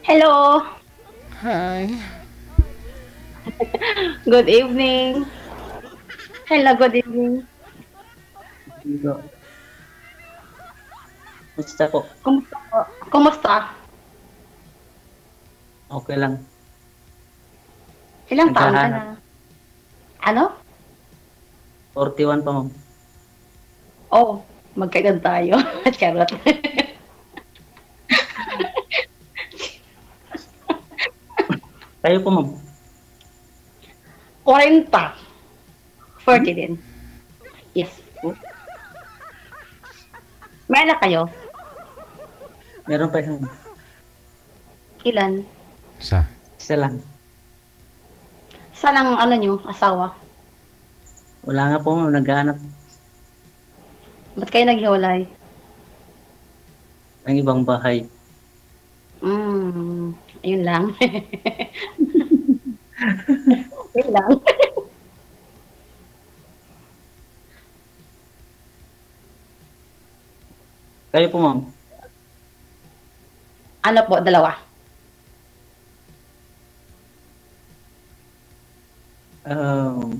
Hello. Hi. Good evening. Hello, good evening. Dito. Kumusta po? Kumusta po? Kumusta? Okay lang. Ilang taon ka Naghahanap. na? Ano? 41 pa, ma'am. Oh, magkaedad tayo. Charot. Kayo po, ma'am. 40. 40 din. Yes. Oh, May anak kayo? meron pa isang Ilan? isa lang. Saan ang ano nyo, asawa? Wala nga po, ma'am. Naghahanap Ba't kayo naghiwalay? ng ibang bahay. Ayun lang. Ayun lang. Kayo po, ma'am. Ano po, dalawa? Um,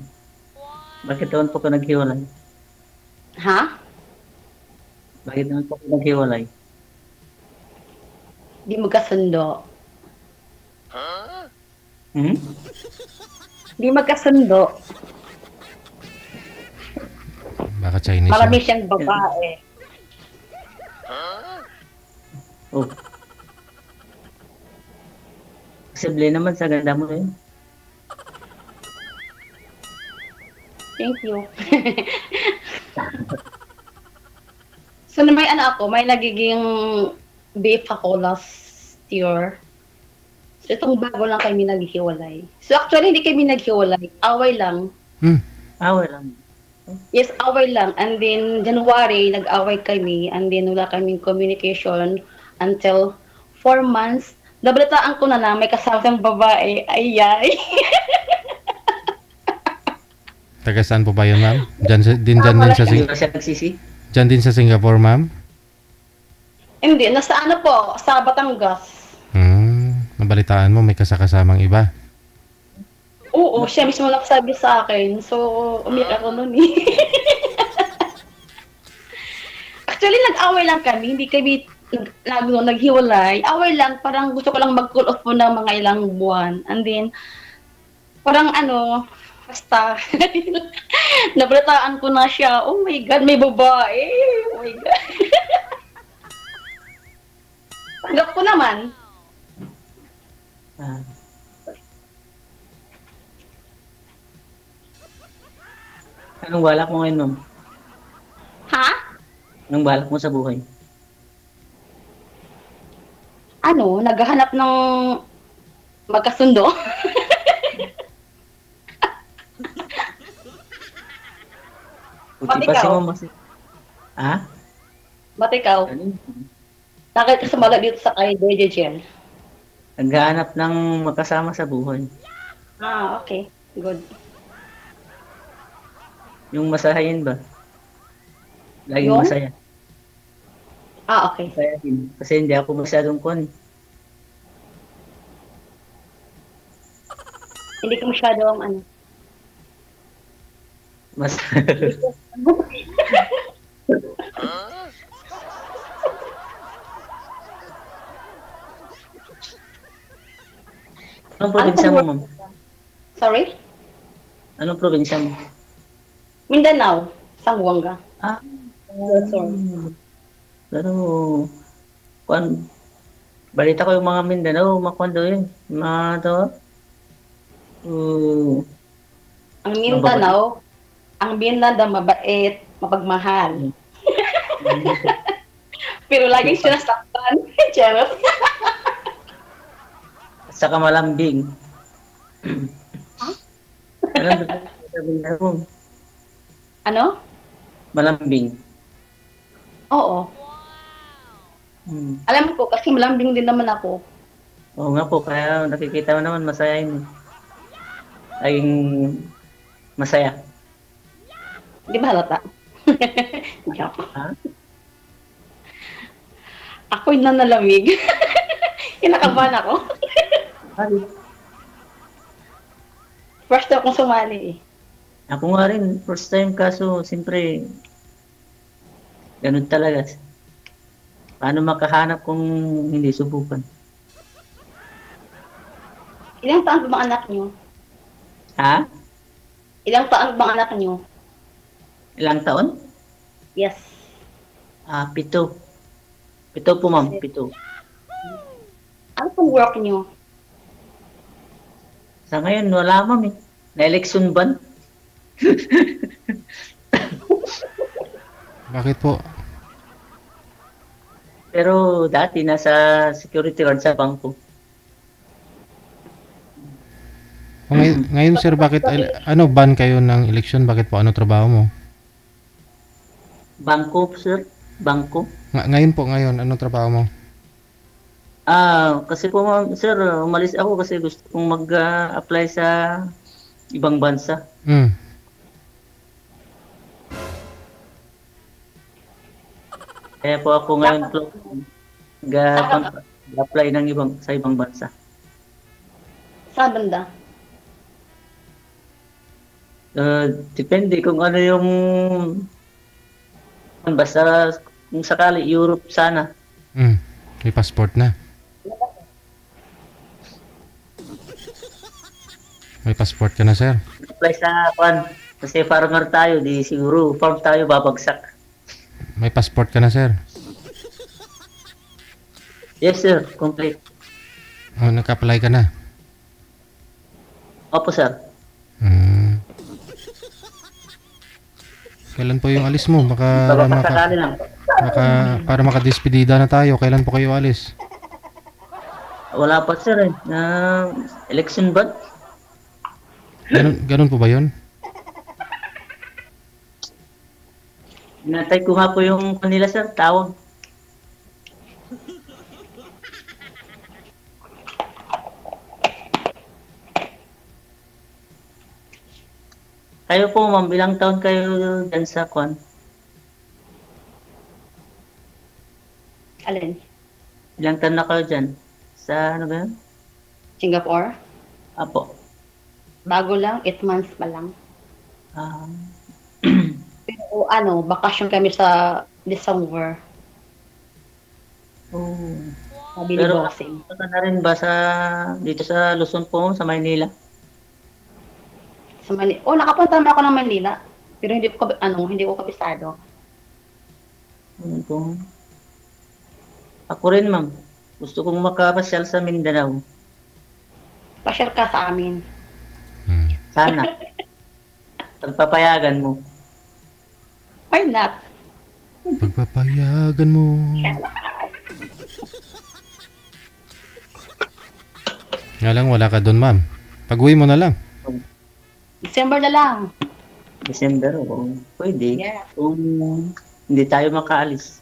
bakit naman po ka naghiwalay? Ha? Bakit naman po ka naghiwalay? Di magkasundo. Hmm? Di magkasundo. Baka Chinese Marami yan. siyang babae. Oh. Posible naman sa ganda mo rin. Thank you. So, may ano ako, may nagiging beef ako last year. So, itong bago lang kami naghihiwalay. So, actually, hindi kami naghiwalay. Away lang. Wala. Yes, away lang. And then, January, nag-away kami. And then, wala kaming communication until 4 months. Nabalitaan ko na lang, may kasamang babae. Ayay. Taga saan po ba yun, ma'am? Dyan din Hindi ba siya nagsisi? dyan din sa Singapore, ma'am? Hindi, nasa ano po, sa Batangas. Nabalitaan mo may kasakasamang iba. Oo, siya mismo nagsabi sa akin. So, umiyak ako nun eh. Actually, nag-away lang kami. Hindi kami naghiwalay. Away lang, parang gusto ko lang mag-cool off po ng mga ilang buwan. And then, parang ano, basta, nabalitaan ko na siya. Oh my God, may babae. Oh my God. Tanggap ko naman. Ah. Anong balak mo ngayon, ma'am? Ha? Anong balak mo sa buhay? Ano, naghahanap ng magkasundo? Puti Ba't pa si ikaw? ma'am kasi. Ha? Ba't ikaw? Ano? Nakita sa mala dito sa kay Dejejen. Naghahanap ng makasama sa buhay. Ah, okay. Good. Yung masayahin ba? Laging Yung? masaya. Ah, okay. Masayahin. Kasi hindi ako masyadong kon. Hindi ko masyadong ano. Mas Anong probinsya mo, ma'am? Sorry? Anong probinsya mo? Mindanao, Zamboanga. Ah, Sorry. pero kuan balita ko yung mga Mindanao, makwando yun. Mga to. Ang Mindanao, ang Mindanao mabait, mapagmahal. Pero lagi sinasaktan. Charot. Saka malambing. Ano sa Mindanao? Ano? Malambing. Oo. Alam ko, kasi malambing din naman ako. Oo nga po, kaya nakikita mo naman masaya yun. Laging masaya. Di ba halata? Joke. Ha? Ako'y nanalamig. Kinakabahan ako. Ay, First time akong sumali eh. ako nga rin, first time kaso, siyempre, ganun talaga. Paano makahanap kung hindi subukan? Ilang taon ba ang anak niyo? Ha? Ilang taon ba ang anak niyo? Ilang taon? Yes. 7. 7 po, ma'am. 7. Ano pong work niyo? Sa ngayon, wala, ma'am eh. Na-election ban? Bakit po? Pero dati, nasa security guard sa bangko. O, ngayon sir, bakit, ano, ban kayo ng eleksyon? Bakit po? Ano trabaho mo? Bangko, sir. Bangko. Ngayon po, ngayon, ano trabaho mo? Kasi po, ma'am, sir, umalis ako kasi gusto kong mag-apply sa ibang bansa. Hmm. Kaya po ako ngayon po mag-apply ng sa ibang bansa. Saan banda? Depende kung ano yung basta kung sakali Europe sana. Hmm. May passport na. May passport ka na, sir. Apply sa kasi farmer tayo, di siguro farm tayo babagsak. May passport ka na, sir. Yes sir, complete. O, nag-apply ka na. Opo sir. Hmm. Kailan po yung alis mo? Baka, Sakali lang. para makadispedida na tayo. Kailan po kayo alis? Wala pa sir eh. Election ban? Ganun po ba yun? Inantay ko nga po yung kanila sir, tawag. Kayo po ma'am, bilang taon kayo dyan sa Alin? Ilang taon na kayo dyan? Sa ano ba yun? Singapore? Apo. Bago lang, 8 months pa lang. Ah, Pero ano, bakasyon kami sa December. oh. Sabi ni Pero Bossing. punta na rin ba dito sa Luzon po, sa Maynila? Sa nakapunta naman ako ng Manila. Pero hindi ko kabisado. Ano po? Ako rin ma'am. Gusto kong makapasyal sa Mindanao. Pasyal ka sa amin. Hmm. Sana. Pagpapayagan mo. Why not? Pagpapayagan mo. Nga lang, wala ka doon, ma'am. Pag-uwi mo na lang. December na lang. December, o pwede. Yeah. Kung hindi tayo makaalis.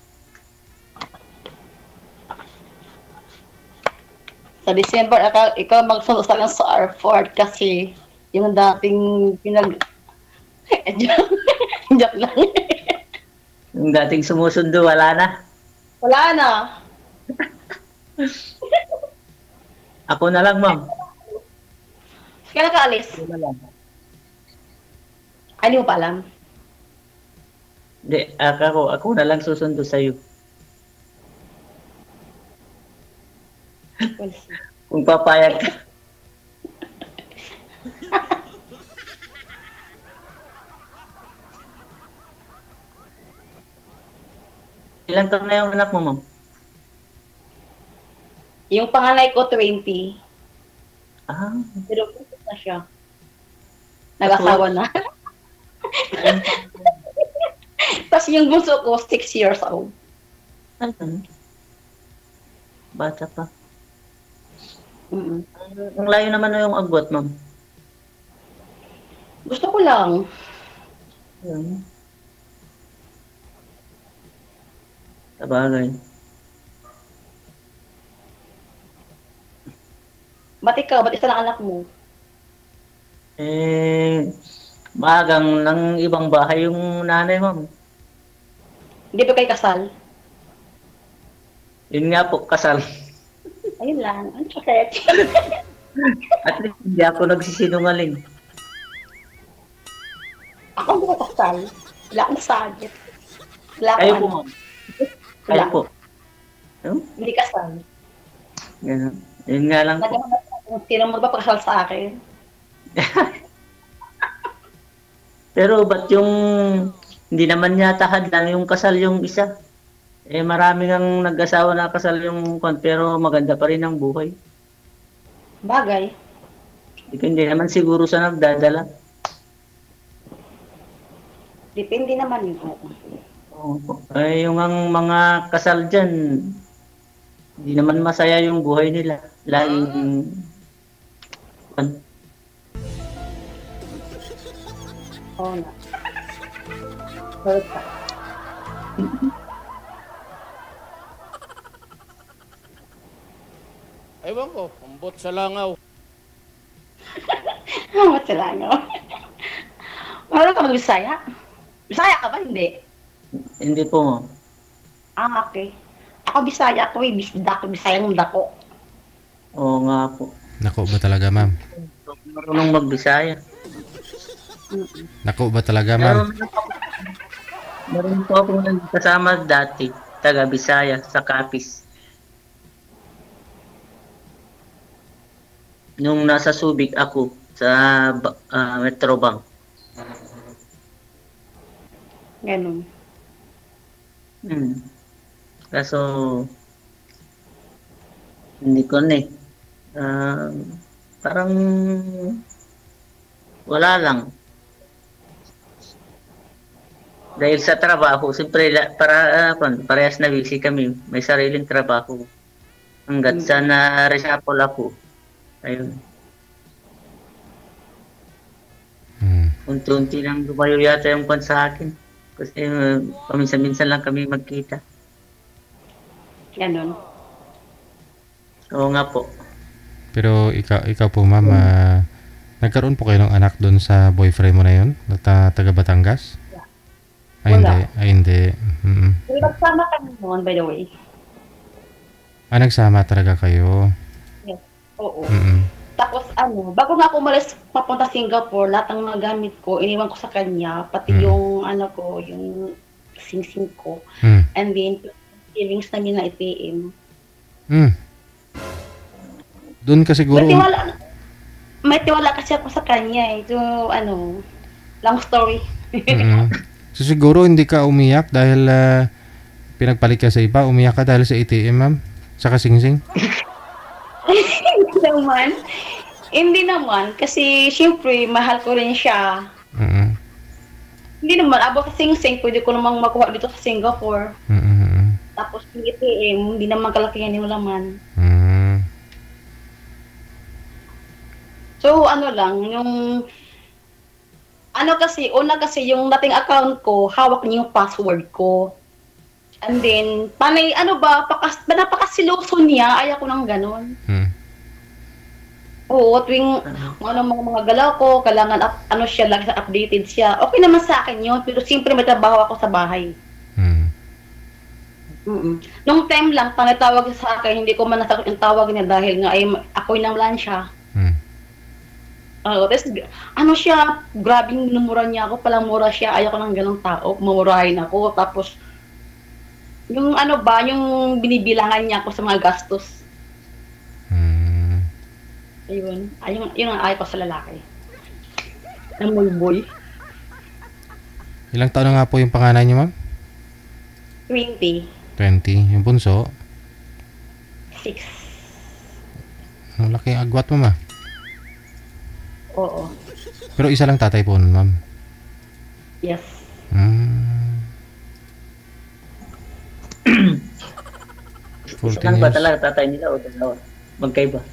Sa December, ikaw magsunod sa lang sa airport kasi yung dating joke lang. Yung dating sumusundo, wala na. Wala na. Ako na lang, ma'am. Kailan ka alis? Ako na lang. Ay, hindi mo pa alam. Hindi, ako na lang susundo sa'yo. We'll see. Kung papayag ka. Ilang taon na yung anak mo, ma'am? Yung panganay ko, 20. Ah, Pero buntis na siya. Nag-asawa na. Tapos yung bunso ko, 6 years old. ano? Bata pa. Mm-mm. Ang layo naman na yung agwat, ma'am. Gusto ko lang. Yun. Sabagay. Ba't ikaw? Ba't isa lang anak mo? Magang ng ibang bahay yung nanay, ma'am. Hindi ba kayo kasal? Yun nga po, kasal. Ay, Ayun lang. Ang sakit. At least hindi ako nagsisinungaling. Ako hindi ko kasal. Wala akong sagit. Wala Kayo akong po, ano. ma'am. Kayo Wala. po. No? Hindi kasal. Ganun. Yun nga lang po. Lagi mo na kung sino magpapakasal sa akin. Pero ba't yung hindi naman yata hadlang yung kasal yung isa? Eh marami ang nag-asawa na kasal yung pero maganda pa rin ang buhay. Bagay. Hindi naman siguro sa nagdadala. Depende naman yun. Oo po. Eh yung ang mga kasal dyan, hindi naman masaya yung buhay nila. Laging Oo na. Hurt ka. Ewan ko, ambot sa langaw. Hamat sila nyo. Marunong ka mag-Bisaya? Bisaya ka ba? Hindi. hindi po, ma'am. Ah, okay. Ako Bisaya ko eh. Dako, Bisayang dako. Oo nga po. Nako ba talaga, ma'am? Marunong magbisaya. Nako ba talaga, ma'am? Meron po ako kasama dati, taga Bisaya, sa Capiz. Nung nasa Subic ako, sa Metrobank. Ganun. Kaso, hindi ko na eh. Parang wala lang. Dahil sa trabaho, siyempre parehas na busy kami. May sariling trabaho. Hanggat sa na-reshuffle ako. Ayun. Unti-unti lang lumayo yata yung kwan sa akin. Kasi paminsan-minsan lang kami magkita. Ganun. Oo nga po. Pero ikaw po, ma'am, nagkaroon po kayo ng anak doon sa boyfriend mo na yun? Na taga Batangas? Ay, Wala. hindi. Ay, hindi. Pero nagsama kami noon, by the way. Nagsama talaga kayo? Yes. Oo. Mm-mm. Tapos bago nga ako umalis papunta Singapore, lahat ng mga gamit ko, iniwan ko sa kanya, pati yung yung sing-sing ko. And then, savings namin na ATM. Doon ka siguro... May tiwala kasi ako sa kanya eh. So, long story. So siguro hindi ka umiyak dahil pinagpalit ka sa iba, umiyak ka dahil sa ATM, ma'am? Sa kasing-sing? Hindi naman, kasi syempre, mahal ko rin siya. Hindi naman, abot sa sing-sing, pwede ko namang makuha dito sa Singapore. Tapos yung ATM, hindi naman kalakihan yung laman. So, una kasi yung dating account ko, hawak niya yung password ko. And then, napakasiloso niya, ayaw ko ng ganun. Oo, tuwing mga galaw ko, kailangan siya, lagi updated siya. Okay naman sa akin yun, pero siyempre may trabaho ako sa bahay. Nung time lang, panatawag sa akin, hindi ko man nasagot yung tawag niya dahil nga ay ako'y nang siya. Tapos, siya, grabing minumura niya ako, palang mura siya, ayaw ko ng ganong tao, mamurahin ako. Tapos, yung yung binibilangan niya ako sa mga gastos. Ayun, yun ang ayaw ko sa lalaki. Ang mulboy. Ilang taon na nga po yung panganay niyo, ma'am? 20. 20. Yung bunso? 6. Ang laki ang agwat mo, ma. Oo. Pero isa lang tatay po nun, ma'am? Yes. 14 Saan ba years. talaga tatay nila o dalawa? Magkaiba.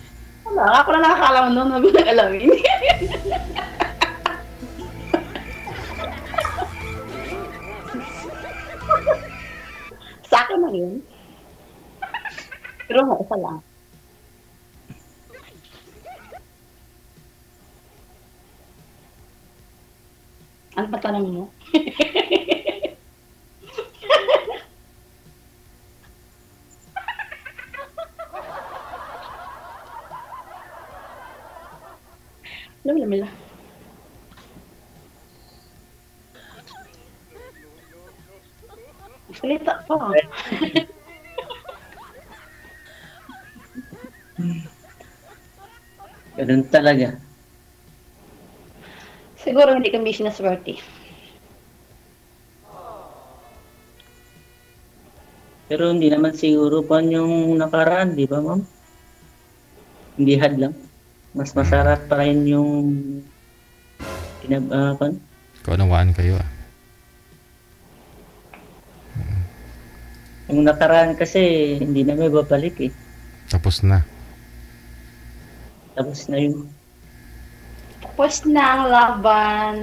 Wala, ako na nakakalaman doon, nabi nag-alamin. Sa akin na yun. Pero isa lang. Ano ba tanong mo? Lamila. Salita pa. Ganun talaga. Siguro hindi kami sinaswerte. Pero hindi naman siguro pa yung nakaraan, di ba, ma'am? Hindi hadlang. Mas masarap pa rin yung pinag-apan. Kaunawaan kayo ah. Yung nakaraan kasi hindi na may babalik eh. Tapos na. Tapos na yun. Tapos na ang laban.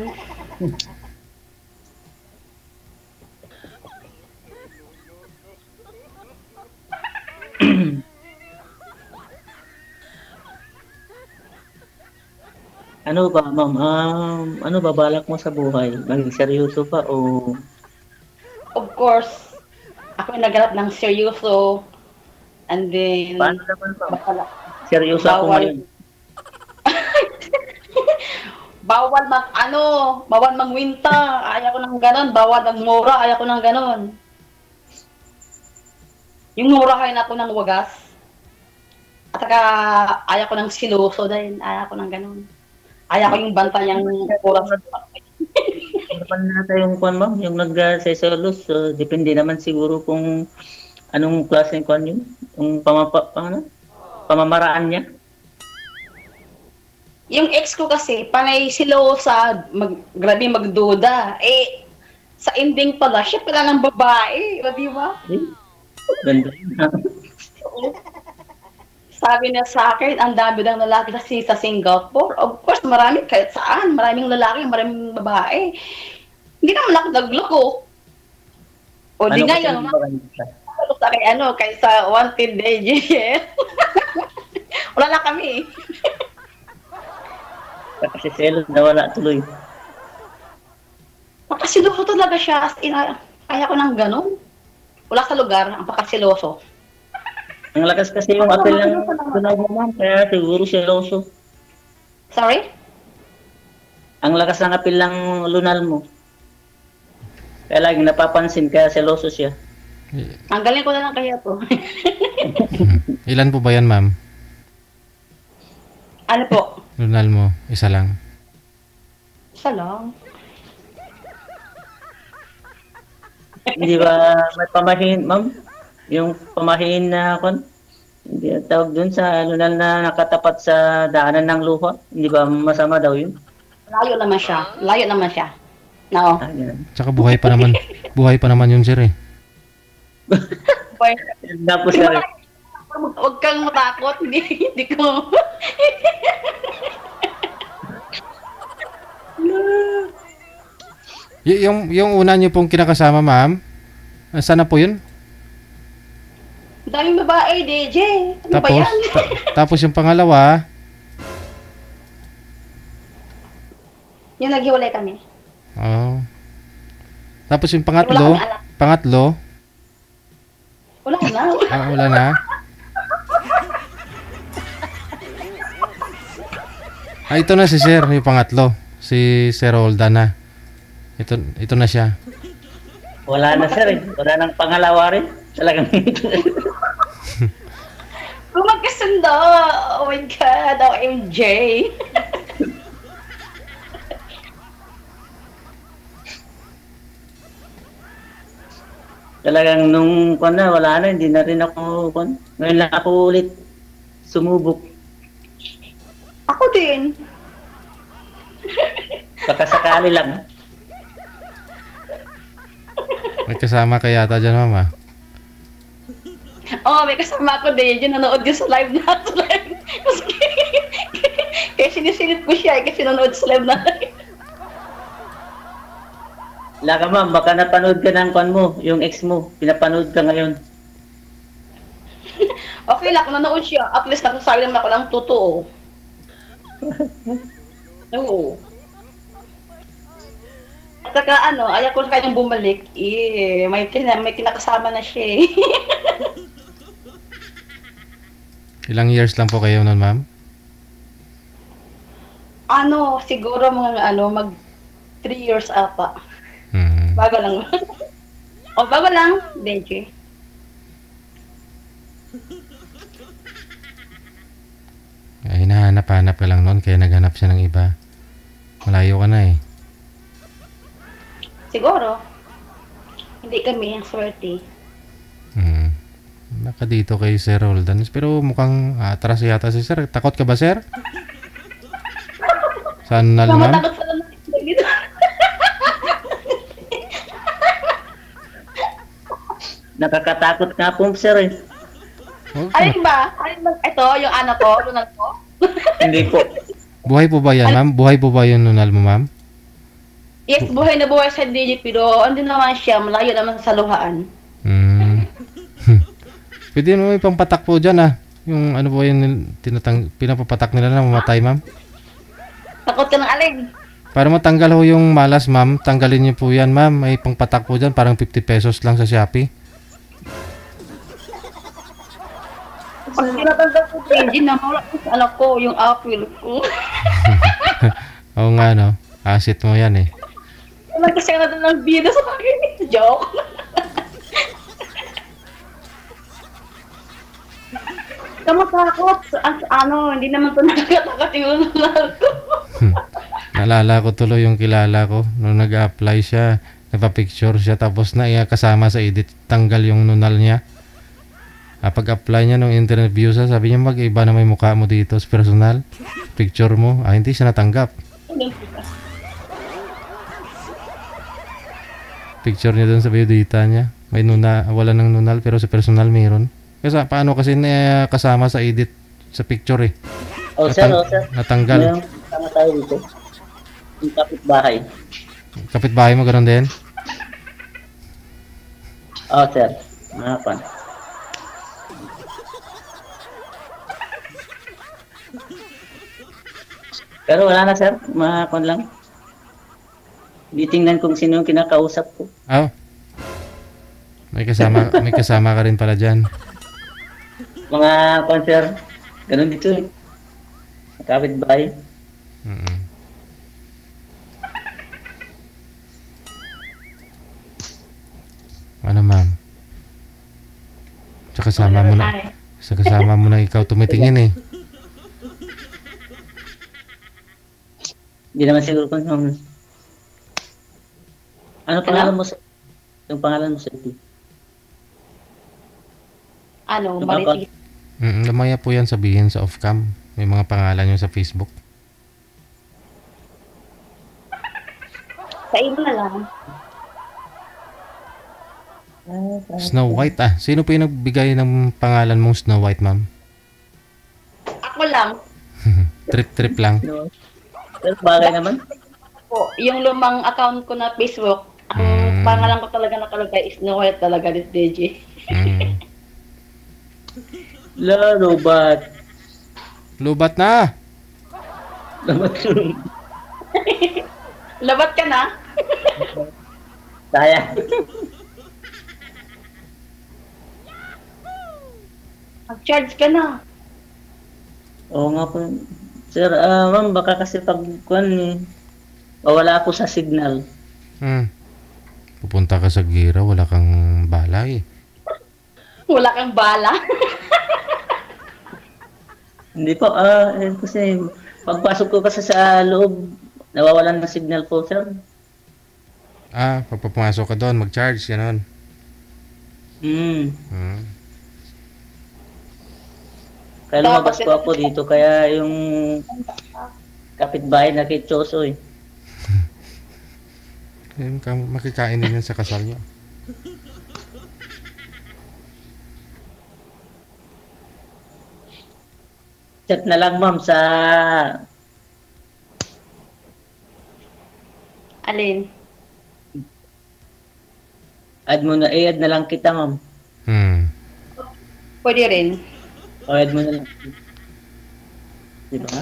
Ano ba, ma'am? Ano ba balak mo sa buhay? Maging seryoso pa o Of course, ako yung naghanap ng seryoso. And then, paano naman, ma'am? bakala. Seryoso ako ngayon. Bawal mangwinta. Ayaw ko ng ganon. Bawal magmura. Ayaw ko ng ganon. Yung murahin ako ng wagas. At saka, ayaw ko ng siloso dahil ayaw ko ng ganon. Ayaw ko yung bantayang oras. Naman natin yung kwan, ma'am, yung nag-seselos. Depende naman siguro kung anong klaseng kwan yun. Yung pamamaraan niya. Yung ex ko kasi, panay silosa, grabe magduda. Eh, sa ending pala, siya pala ng babae. Di ba? Ganda yun. Sabi niya sa akin, ang dami ng lalaki kasi sa Singapore. Of course, marami kahit saan. Maraming lalaki, maraming babae. Hindi naman ako nagloko. O di ngayon, kay sa Wanted DJ. Wala na kami. Kasi selos na wala tuloy. Pakasiloso talaga siya. As in, kaya ko ng ganun. Wala sa lugar, ang pakasiloso. Ang lakas kasi yung apel ng lunal mo, ma'am. Kaya siguro seloso. Sorry? Ang lakas ng apel ng lunal mo. Kaya laging napapansin, kaya seloso siya. Ang galing ko na lang kaya to. Ilan po ba yan, ma'am? Ano po? Lunal mo, isa lang. Isa lang. Hindi ba may pamahin, ma'am? Yung pamahin na kon? Hindi tawag dun sa lunal na nakatapat sa daanan ng lupa. Hindi ba masama daw yun? Layo naman siya. Layo naman siya. No. Yan. Tsaka buhay pa naman. Buhay pa naman yun, sir eh. Tapos na rin. Huwag kang matakot. Hindi ko. Yung una niyo pong kinakasama, ma'am, sana po yun? Daming babae, DJ. Ano ba Tapos, yan? tapos yung pangalawa, Yung naghiwalay kami. oh. Tapos yung Wala pangatlo, kami anak. pangatlo, Wala na. wala na. Ito na si Sir, yung pangatlo. Si Sir Roldan na. Ito na siya. Wala na sir eh. Wala nang pangalawa rin. Talagang Kung magkasundo. Oh my God. OMG. talagang nung kwan na, wala na, hindi na rin ako kwan. Ngayon lang ako ulit sumubok. Ako din. Baka sakali lang. May kasama ka yata dyan, mama. Oh, may kasama ako din. Yung nanood din sa live natin. Kaya sinisilip ko siya kasi nanood sa live natin. Wala ka ma'am, baka napanood ka ng kwan mo, yung ex mo. Pinapanood ka ngayon. Okay lang, kung nanood siya, at least nakasabi naman ako ng totoo. Oo. At saka ayaw ko sa kanyang bumalik. May kinakasama na siya eh. Ilang years lang po kayo nun, ma'am? Ano, siguro mga mag 3 years ata. Hmm. Bago lang. O, bago lang, Benji. Ay, hinahanap-hanap ka lang noon, kaya naghanap siya ng iba. Malayo ka na eh. Siguro. Hindi kami ang swerte. Hmm. Baka dito kay Sir Roldan. Pero mukhang atras yata si Sir. Takot ka ba, Sir? Saan na ma'am? Matakot sa lang dito. Nakakatakot nga po, sir eh. Oh, Alin ba? Ito, yung anak ko, Ronald ko. Hindi po. buhay po ba yan, ma'am? Buhay po ba yung nunal mo, ma'am? Yes, buhay na buhay sa DJ, pero andun naman siya, malayo naman sa luhaan. Hmm. Pwede mo may pampatak po dyan Yung ano po yung pinapapatak nila na mamatay, ma'am? Takot ka ng alin. Para matanggal ho yung malas, ma'am, tanggalin niyo po yan, ma'am. May pangpatak po dyan, parang 50 pesos lang sa Shopee. Pag tinatanggal ko Benji, namawala ko sa anak ko, yung apple ko. Oo nga, no? Asset mo yan eh. Walang kasi na doon ng bida sa akin. Joke. Kamatakot. Hindi naman ito nakakatakot yung ulan ko. Naalala ko tuloy yung kilala ko. Nung nag-apply siya, nagpa-picture siya, tapos na kasama sa edit, tanggal yung nunal niya. Pag-apply niya nung interview siya, sabi niya mag-iba na may mukha mo dito sa personal. Picture mo. Hindi siya natanggap. Picture niya doon sa biodata niya. May wala ng nunal pero sa personal mayroon. Kasi paano kasi kasama sa edit sa picture eh. Oh, sir, sir. Natanggal. Mayroong tama tayo dito. Yung kapitbahay. Kapitbahay mo ganoon din? Oh, sir. Mahapan. Pero wala na, sir. Mahapan lang. Ditingnan kung sino yung kinakausap ko. Oh. May kasama ka rin pala diyan. Mga sir. Ganun dito eh. Kapitbahay. Mm. Ano, ma'am? Sa kasama mo na ikaw tumitingin eh. Hindi naman siguro kung ano pangalan mo sa yung pangalan mo sa ito? Maritis. Lamaya po yan sabihin sa off-cam. May mga pangalan nyo sa Facebook. Sa iyo na lang. Snow White Sino po yung nagbigay ng pangalan mong Snow White, ma'am? Ako lang. Trip lang. No. Pero bagay naman. Po, yung lumang account ko na Facebook, ang pangalan ko talaga nakalagay is Snow White talaga this DJ. Mm. Lobat. Lubat na! Lobat. Labat ka na? Sayang. Mag-charge ka na. Oo nga po. Sir, ma'am, baka kasi pag wala ako sa signal. Pupunta ka sa gira, wala kang bala eh. Wala kang bala. Hindi po, kasi pagpasok ko kasi sa loob, nawawalan ng signal po, sir. Pag pumasok ka doon, mag-charge, gano'n. Kaya lumabas po ako dito, kaya yung kapitbahay nakitsoso eh. Makikain din yan sa kasal niyo. Chat na lang, ma'am, sa Alin? i-add na lang kita, ma'am. Pwede rin. O, add mo na lang. Diba?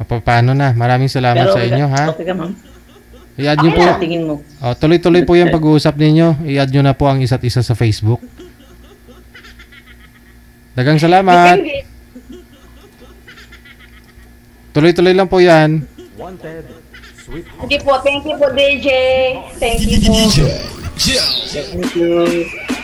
Paano na? Maraming salamat sa inyo, ha? Okay ka, ma'am. I-add nyo po. Tingin mo. Tuloy-tuloy po yung pag-uusap ninyo. I-add nyo na po ang isa't isa sa Facebook. Dagang salamat. Tuloy-tuloy lang po yan. Sige po, thank you po DJ. Thank you po. Thank you.